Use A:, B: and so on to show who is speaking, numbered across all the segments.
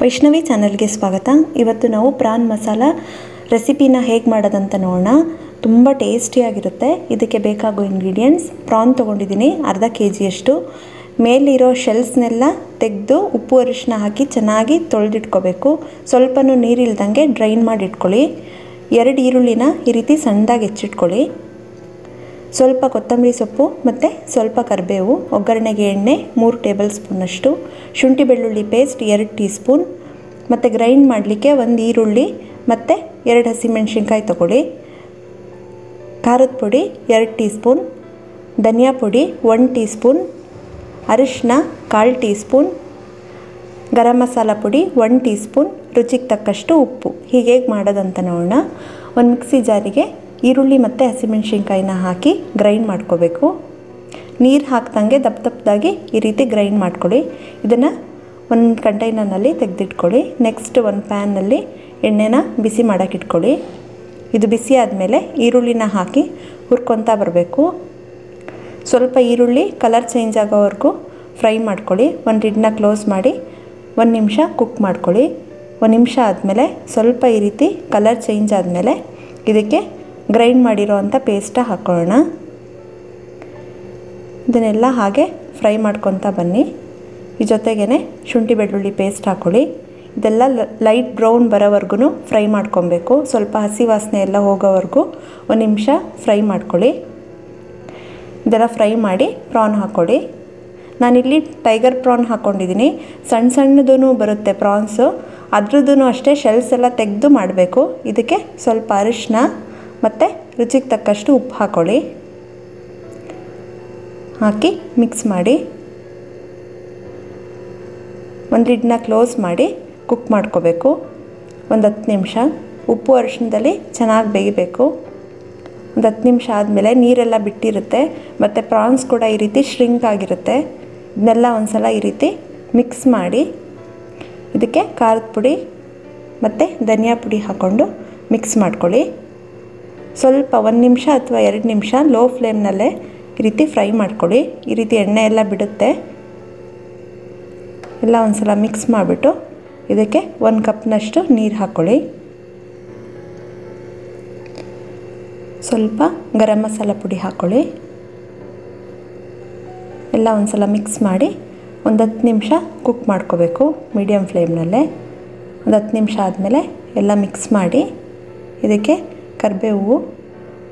A: ವೈಷ್ಣವಿ ಚಾನಲ್ಗೆ ಸ್ವಾಗತ. ಇವತ್ತು ನಾವು ಪ್ರಾನ್ ಮಸಾಲ ರೆಸಿಪಿನ ಹೇಗೆ ಮಾಡೋದಂತ ನೋಡೋಣ. ತುಂಬ ಟೇಸ್ಟಿಯಾಗಿರುತ್ತೆ. ಇದಕ್ಕೆ ಬೇಕಾಗೋ ಇಂಗ್ರೀಡಿಯೆಂಟ್ಸ್: ಪ್ರಾನ್ ತೊಗೊಂಡಿದ್ದೀನಿ ಅರ್ಧ kg. ಮೇಲಿರೋ ಶೆಲ್ಸ್ನೆಲ್ಲ ತೆಗೆದು ಉಪ್ಪು ಅರಿಶಿನ ಹಾಕಿ ಚೆನ್ನಾಗಿ ತೊಳೆದಿಟ್ಕೋಬೇಕು. ಸ್ವಲ್ಪನೂ ನೀರಿಲ್ದಂಗೆ ಡ್ರೈನ್ ಮಾಡಿ ಇಟ್ಕೊಳ್ಳಿ. 2 ಈರುಳ್ಳಿನ ಈ ರೀತಿ ಸಣ್ಣದಾಗಿ ಹೆಚ್ಚಿಟ್ಕೊಳ್ಳಿ. ಸ್ವಲ್ಪ ಕೊತ್ತಂಬರಿ ಸೊಪ್ಪು ಮತ್ತು ಸ್ವಲ್ಪ ಕರಿಬೇವು, ಒಗ್ಗರಣೆಗೆ ಎಣ್ಣೆ 3 ಟೇಬಲ್ ಸ್ಪೂನಷ್ಟು, ಶುಂಠಿ ಬೆಳ್ಳುಳ್ಳಿ ಪೇಸ್ಟ್ 2 ಟೀ ಸ್ಪೂನ್, ಮತ್ತು ಗ್ರೈಂಡ್ ಮಾಡಲಿಕ್ಕೆ 1 ಈರುಳ್ಳಿ ಮತ್ತು 2 ಹಸಿಮೆಣಸಿನ್ಕಾಯಿ ತೊಗೊಳ್ಳಿ. ಖಾರದ ಪುಡಿ 2 ಟೀ ಸ್ಪೂನ್, ಧನಿಯಾ ಪುಡಿ 1 ಟೀ ಸ್ಪೂನ್, ಅರಿಶಿನ 1/4 ಟೀ ಸ್ಪೂನ್, ಗರಂ ಮಸಾಲ ಪುಡಿ 1 ಟೀ ಸ್ಪೂನ್, ರುಚಿಗೆ ತಕ್ಕಷ್ಟು ಉಪ್ಪು. ಹೀಗೆ ಮಾಡೋದಂತ ನೋಡೋಣ. ಒಂದು ಮಿಕ್ಸಿ ಜಾರಿಗೆ ಈರುಳ್ಳಿ ಮತ್ತು ಹಸಿಮೆಣಸಿನ್ಕಾಯಿನ ಹಾಕಿ ಗ್ರೈಂಡ್ ಮಾಡ್ಕೋಬೇಕು. ನೀರು ಹಾಕ್ದಂಗೆ ದಪ್ಪದಾಗಿ ಈ ರೀತಿ ಗ್ರೈಂಡ್ ಮಾಡ್ಕೊಳ್ಳಿ. ಇದನ್ನು ಒಂದು ಕಂಟೈನರ್ನಲ್ಲಿ ತೆಗೆದಿಟ್ಕೊಳ್ಳಿ. ನೆಕ್ಸ್ಟ್ ಒಂದು ಪ್ಯಾನ್ನಲ್ಲಿ ಎಣ್ಣೆನ ಬಿಸಿ ಮಾಡೋಕ್ಕಿಟ್ಕೊಳ್ಳಿ. ಇದು ಬಿಸಿ ಆದಮೇಲೆ ಈರುಳ್ಳಿನ ಹಾಕಿ ಹುರ್ಕೊತಾ ಬರಬೇಕು. ಸ್ವಲ್ಪ ಈರುಳ್ಳಿ ಕಲರ್ ಚೇಂಜ್ ಆಗೋವರೆಗೂ ಫ್ರೈ ಮಾಡ್ಕೊಳ್ಳಿ. ಒಂದು ಲಿಡ್ನ ಕ್ಲೋಸ್ ಮಾಡಿ 1 ನಿಮಿಷ ಕುಕ್ ಮಾಡ್ಕೊಳ್ಳಿ. 1 ನಿಮಿಷ ಆದಮೇಲೆ ಸ್ವಲ್ಪ ಈ ರೀತಿ ಕಲರ್ ಚೇಂಜ್ ಆದಮೇಲೆ ಇದಕ್ಕೆ ಗ್ರೈಂಡ್ ಮಾಡಿರೋ ಅಂಥ ಪೇಸ್ಟ ಹಾಕ್ಕೊಳ್ಳೋಣ. ಇದನ್ನೆಲ್ಲ ಹಾಗೆ ಫ್ರೈ ಮಾಡ್ಕೊತಾ ಬನ್ನಿ. ಈ ಜೊತೆಗೇ ಶುಂಠಿ ಬೆಳ್ಳುಳ್ಳಿ ಪೇಸ್ಟ್ ಹಾಕ್ಕೊಳ್ಳಿ. ಇದೆಲ್ಲ ಲೈಟ್ ಬ್ರೌನ್ ಬರೋವರೆಗೂ ಫ್ರೈ ಮಾಡ್ಕೊಬೇಕು. ಸ್ವಲ್ಪ ಹಸಿ ವಾಸನೆ ಎಲ್ಲ ಹೋಗೋವರೆಗೂ 1 ನಿಮಿಷ ಫ್ರೈ ಮಾಡ್ಕೊಳ್ಳಿ. ಇದೆಲ್ಲ ಫ್ರೈ ಮಾಡಿ ಪ್ರಾನ್ ಹಾಕ್ಕೊಳ್ಳಿ. ನಾನಿಲ್ಲಿ ಟೈಗರ್ ಪ್ರಾನ್ ಹಾಕ್ಕೊಂಡಿದ್ದೀನಿ. ಸಣ್ಣದು ಬರುತ್ತೆ ಪ್ರಾನ್ಸು, ಅದ್ರದ್ದು ಅಷ್ಟೇ ಶೆಲ್ಸ್ ಎಲ್ಲ ತೆಗೆದು ಮಾಡಬೇಕು. ಇದಕ್ಕೆ ಸ್ವಲ್ಪ ಅರಿಶಿನ ಮತ್ತು ರುಚಿಗೆ ತಕ್ಕಷ್ಟು ಉಪ್ಪು ಹಾಕ್ಕೊಳ್ಳಿ. ಹಾಕಿ ಮಿಕ್ಸ್ ಮಾಡಿ ಒಂದು ಲಿಡ್ನ ಕ್ಲೋಸ್ ಮಾಡಿ ಕುಕ್ ಮಾಡ್ಕೋಬೇಕು. ಒಂದು 10 ನಿಮಿಷ ಉಪ್ಪು ಅರಿಶಿನದಲ್ಲಿ ಚೆನ್ನಾಗಿ ಬೇಯಬೇಕು. ಒಂದು 10 ನಿಮಿಷ ಆದಮೇಲೆ ನೀರೆಲ್ಲ ಬಿಟ್ಟಿರುತ್ತೆ ಮತ್ತು ಪ್ರಾನ್ಸ್ ಕೂಡ ಈ ರೀತಿ ಶ್ರಿಂಕ್ ಆಗಿರುತ್ತೆ. ಇದನ್ನೆಲ್ಲ ಒಂದು ಸಲ ಈ ರೀತಿ ಮಿಕ್ಸ್ ಮಾಡಿ ಇದಕ್ಕೆ ಖಾರದ ಪುಡಿ ಮತ್ತು ಧನಿಯಾ ಪುಡಿ ಹಾಕ್ಕೊಂಡು ಮಿಕ್ಸ್ ಮಾಡ್ಕೊಳ್ಳಿ. ಸ್ವಲ್ಪ 1 ನಿಮಿಷ ಅಥವಾ 2 ನಿಮಿಷ ಲೋ ಫ್ಲೇಮ್ನಲ್ಲೇ ಈ ರೀತಿ ಫ್ರೈ ಮಾಡ್ಕೊಳ್ಳಿ. ಈ ರೀತಿ ಎಣ್ಣೆ ಎಲ್ಲ ಬಿಡುತ್ತೆ. ಎಲ್ಲ ಒಂದು ಸಲ ಮಿಕ್ಸ್ ಮಾಡಿಬಿಟ್ಟು ಇದಕ್ಕೆ 1 ಕಪ್ನಷ್ಟು ನೀರು ಹಾಕ್ಕೊಳ್ಳಿ. ಸ್ವಲ್ಪ ಗರಂ ಮಸಾಲ ಪುಡಿ ಹಾಕ್ಕೊಳ್ಳಿ. ಎಲ್ಲ ಒಂದು ಸಲ ಮಿಕ್ಸ್ ಮಾಡಿ ಒಂದು 10 ನಿಮಿಷ ಕುಕ್ ಮಾಡ್ಕೋಬೇಕು ಮೀಡಿಯಮ್ ಫ್ಲೇಮ್ನಲ್ಲೇ. ಒಂದು 10 ನಿಮಿಷ ಆದಮೇಲೆ ಎಲ್ಲ ಮಿಕ್ಸ್ ಮಾಡಿ ಇದಕ್ಕೆ ಕರಿಬೇವು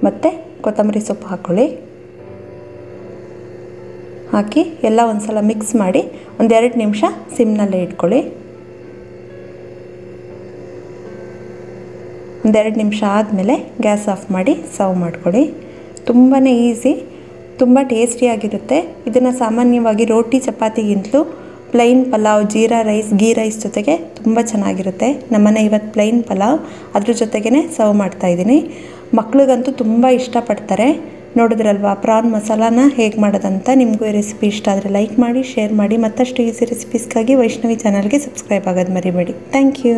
A: ಮತ್ತು ಕೊತ್ತಂಬರಿ ಸೊಪ್ಪು ಹಾಕ್ಕೊಳ್ಳಿ. ಹಾಕಿ ಎಲ್ಲ ಒಂದು ಸಲ ಮಿಕ್ಸ್ ಮಾಡಿ ಒಂದು 2 ನಿಮಿಷ ಸಿಮ್ನಲ್ಲೇ ಇಟ್ಕೊಳ್ಳಿ. ಒಂದು 2 ನಿಮಿಷ ಆದಮೇಲೆ ಗ್ಯಾಸ್ ಆಫ್ ಮಾಡಿ ಸರ್ವ್ ಮಾಡ್ಕೊಳ್ಳಿ. ತುಂಬಾ ಈಸಿ, ತುಂಬ ಟೇಸ್ಟಿಯಾಗಿರುತ್ತೆ. ಇದನ್ನು ಸಾಮಾನ್ಯವಾಗಿ ರೋಟಿ ಚಪಾತಿಗಿಂತಲೂ plain pulao, jeera rice, ghee rice ಜೊತೆಗೆ ತುಂಬ ಚೆನ್ನಾಗಿರುತ್ತೆ. ನಮ್ಮನೆ ಇವತ್ತು ಪ್ಲೈನ್ ಪಲಾವ್, ಅದ್ರ ಜೊತೆಗೇ ಸರ್ವ್ ಮಾಡ್ತಾಯಿದ್ದೀನಿ. ಮಕ್ಳಿಗಂತೂ ತುಂಬ ಇಷ್ಟಪಡ್ತಾರೆ. ನೋಡಿದ್ರಲ್ವಾ ಪ್ರಾನ್ ಮಸಾಲಾನ ಹೇಗೆ ಮಾಡೋದಂತ. ನಿಮಗೂ ಈ ರೆಸಿಪಿ ಇಷ್ಟ ಆದರೆ ಲೈಕ್ ಮಾಡಿ, ಶೇರ್ ಮಾಡಿ. ಮತ್ತಷ್ಟು ಈಸಿ ರೆಸಿಪೀಸ್ಗಾಗಿ ವೈಷ್ಣವಿ ಚಾನಲ್ಗೆ ಸಬ್ಸ್ಕ್ರೈಬ್ ಆಗೋದು ಮರಿಬೇಡಿ. Thank you.